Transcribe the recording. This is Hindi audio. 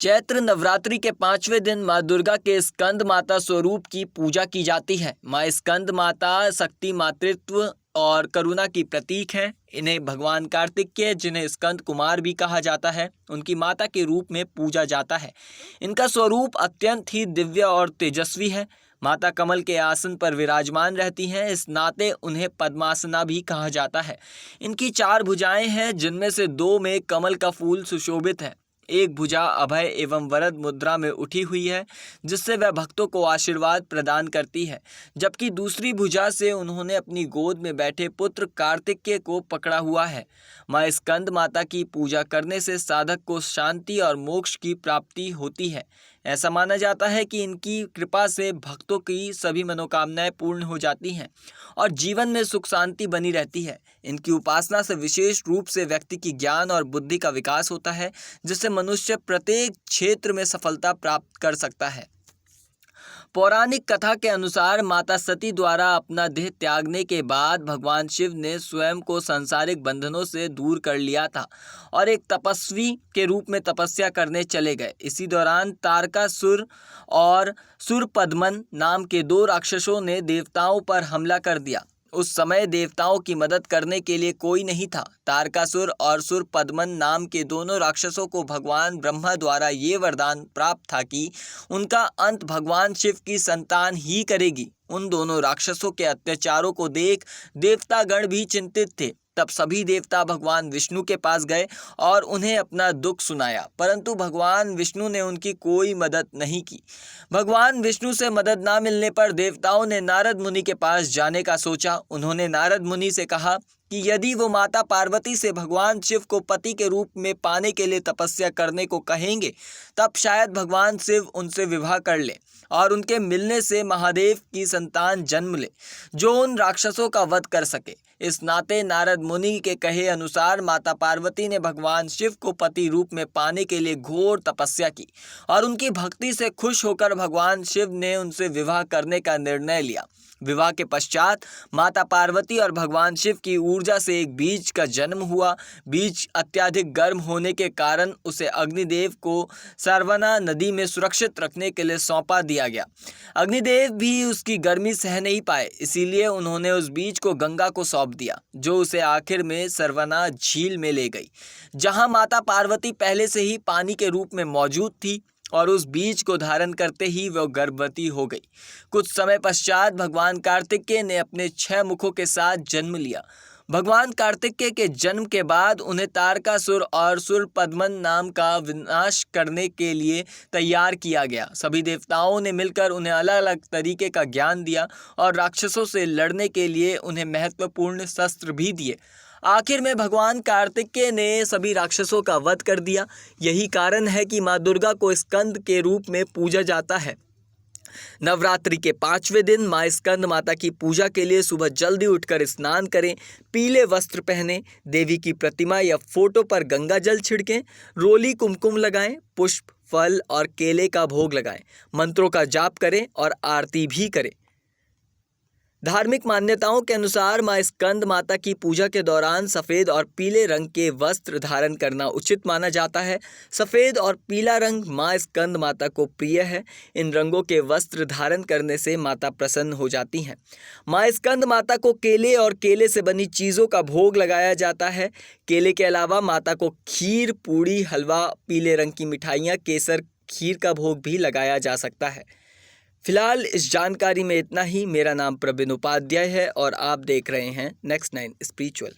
चैत्र नवरात्रि के 5वें दिन माँ दुर्गा के स्कंद माता स्वरूप की पूजा की जाती है। माँ स्कंद माता शक्ति, मातृत्व और करुणा की प्रतीक हैं। इन्हें भगवान कार्तिकेय, जिन्हें स्कंद कुमार भी कहा जाता है, उनकी माता के रूप में पूजा जाता है। इनका स्वरूप अत्यंत ही दिव्य और तेजस्वी है। माता कमल के आसन पर विराजमान रहती हैं, इस नाते उन्हें पद्मासना भी कहा जाता है। इनकी 4 भुजाएं हैं, जिनमें से 2 में कमल का फूल सुशोभित है। एक भुजा अभय एवं वरद मुद्रा में उठी हुई है, जिससे वह भक्तों को आशीर्वाद प्रदान करती है, जबकि दूसरी भुजा से उन्होंने अपनी गोद में बैठे पुत्र कार्तिकेय को पकड़ा हुआ है। माँ स्कंद माता की पूजा करने से साधक को शांति और मोक्ष की प्राप्ति होती है। ऐसा माना जाता है कि इनकी कृपा से भक्तों की सभी मनोकामनाएं पूर्ण हो जाती हैं और जीवन में सुख शांति बनी रहती है। इनकी उपासना से विशेष रूप से व्यक्ति की ज्ञान और बुद्धि का विकास होता है, जिससे मनुष्य प्रत्येक क्षेत्र में सफलता प्राप्त कर सकता है। पौराणिक कथा के अनुसार माता सती द्वारा अपना देह त्यागने के बाद भगवान शिव ने स्वयं को सांसारिक बंधनों से दूर कर लिया था और एक तपस्वी के रूप में तपस्या करने चले गए। इसी दौरान तारकासुर और सुरपद्मन नाम के 2 राक्षसों ने देवताओं पर हमला कर दिया। उस समय देवताओं की मदद करने के लिए कोई नहीं था। तारकासुर और सुरपद्मन नाम के दोनों राक्षसों को भगवान ब्रह्मा द्वारा ये वरदान प्राप्त था कि उनका अंत भगवान शिव की संतान ही करेगी। उन दोनों राक्षसों के अत्याचारों को देख देवतागण भी चिंतित थे। तब सभी देवता भगवान विष्णु के पास गए और उन्हें अपना दुख सुनाया, परंतु भगवान विष्णु ने उनकी कोई मदद नहीं की। भगवान विष्णु से मदद ना मिलने पर देवताओं ने नारद मुनि के पास जाने का सोचा। उन्होंने नारद मुनि से कहा कि यदि वो माता पार्वती से भगवान शिव को पति के रूप में पाने के लिए तपस्या करने को कहेंगे, तब शायद भगवान शिव उनसे विवाह कर लें और उनके मिलने से महादेव की संतान जन्म ले, जो उन राक्षसों का वध कर सके। इस नाते नारद मुनि के कहे अनुसार माता पार्वती ने भगवान शिव को पति रूप में पाने के लिए घोर तपस्या की और उनकी भक्ति से खुश होकर भगवान शिव ने उनसे विवाह करने का निर्णय लिया। विवाह के पश्चात माता पार्वती और भगवान शिव की ऊर्जा से एक बीज का जन्म हुआ। बीज अत्यधिक गर्म होने के कारण उसे अग्निदेव को सरवना नदी में सुरक्षित रखने के लिए सौंपा दिया गया। अग्निदेव भी उसकी गर्मी सह नहीं पाए, इसीलिए उन्होंने उस बीज को गंगा को सौंप दिया, जो उसे आखिर में सरवना झील में ले गई, जहां माता पार्वती पहले से ही पानी के रूप में मौजूद थी और उस बीज को धारण करते ही वह गर्भवती हो गई। कुछ समय पश्चात भगवान कार्तिकेय ने अपने 6 मुखों के साथ जन्म लिया। भगवान कार्तिकेय के जन्म के बाद उन्हें तारकासुर और सुरपद्मन नाम का विनाश करने के लिए तैयार किया गया। सभी देवताओं ने मिलकर उन्हें अलग अलग तरीके का ज्ञान दिया और राक्षसों से लड़ने के लिए उन्हें महत्वपूर्ण शस्त्र भी दिए। आखिर में भगवान कार्तिकेय ने सभी राक्षसों का वध कर दिया। यही कारण है कि माँ दुर्गा को स्कंद के रूप में पूजा जाता है। नवरात्रि के 5वें दिन माँ स्कंद माता की पूजा के लिए सुबह जल्दी उठकर स्नान करें, पीले वस्त्र पहनें, देवी की प्रतिमा या फोटो पर गंगा जल छिड़कें, रोली कुमकुम लगाएं, पुष्प, फल और केले का भोग लगाएं, मंत्रों का जाप करें और आरती भी करें। धार्मिक मान्यताओं के अनुसार माँ स्कंद माता की पूजा के दौरान सफ़ेद और पीले रंग के वस्त्र धारण करना उचित माना जाता है। सफ़ेद और पीला रंग माँ स्कंद माता को प्रिय है। इन रंगों के वस्त्र धारण करने से माता प्रसन्न हो जाती हैं। माँ स्कंद माता को केले और केले से बनी चीज़ों का भोग लगाया जाता है। केले के अलावा माता को खीर, पूड़ी, हलवा, पीले रंग की मिठाइयाँ, केसर, खीर का भोग भी लगाया जा सकता है। फिलहाल इस जानकारी में इतना ही। मेरा नाम प्रवीण उपाध्याय है और आप देख रहे हैं नेक्स्ट 9 स्पिरिचुअल।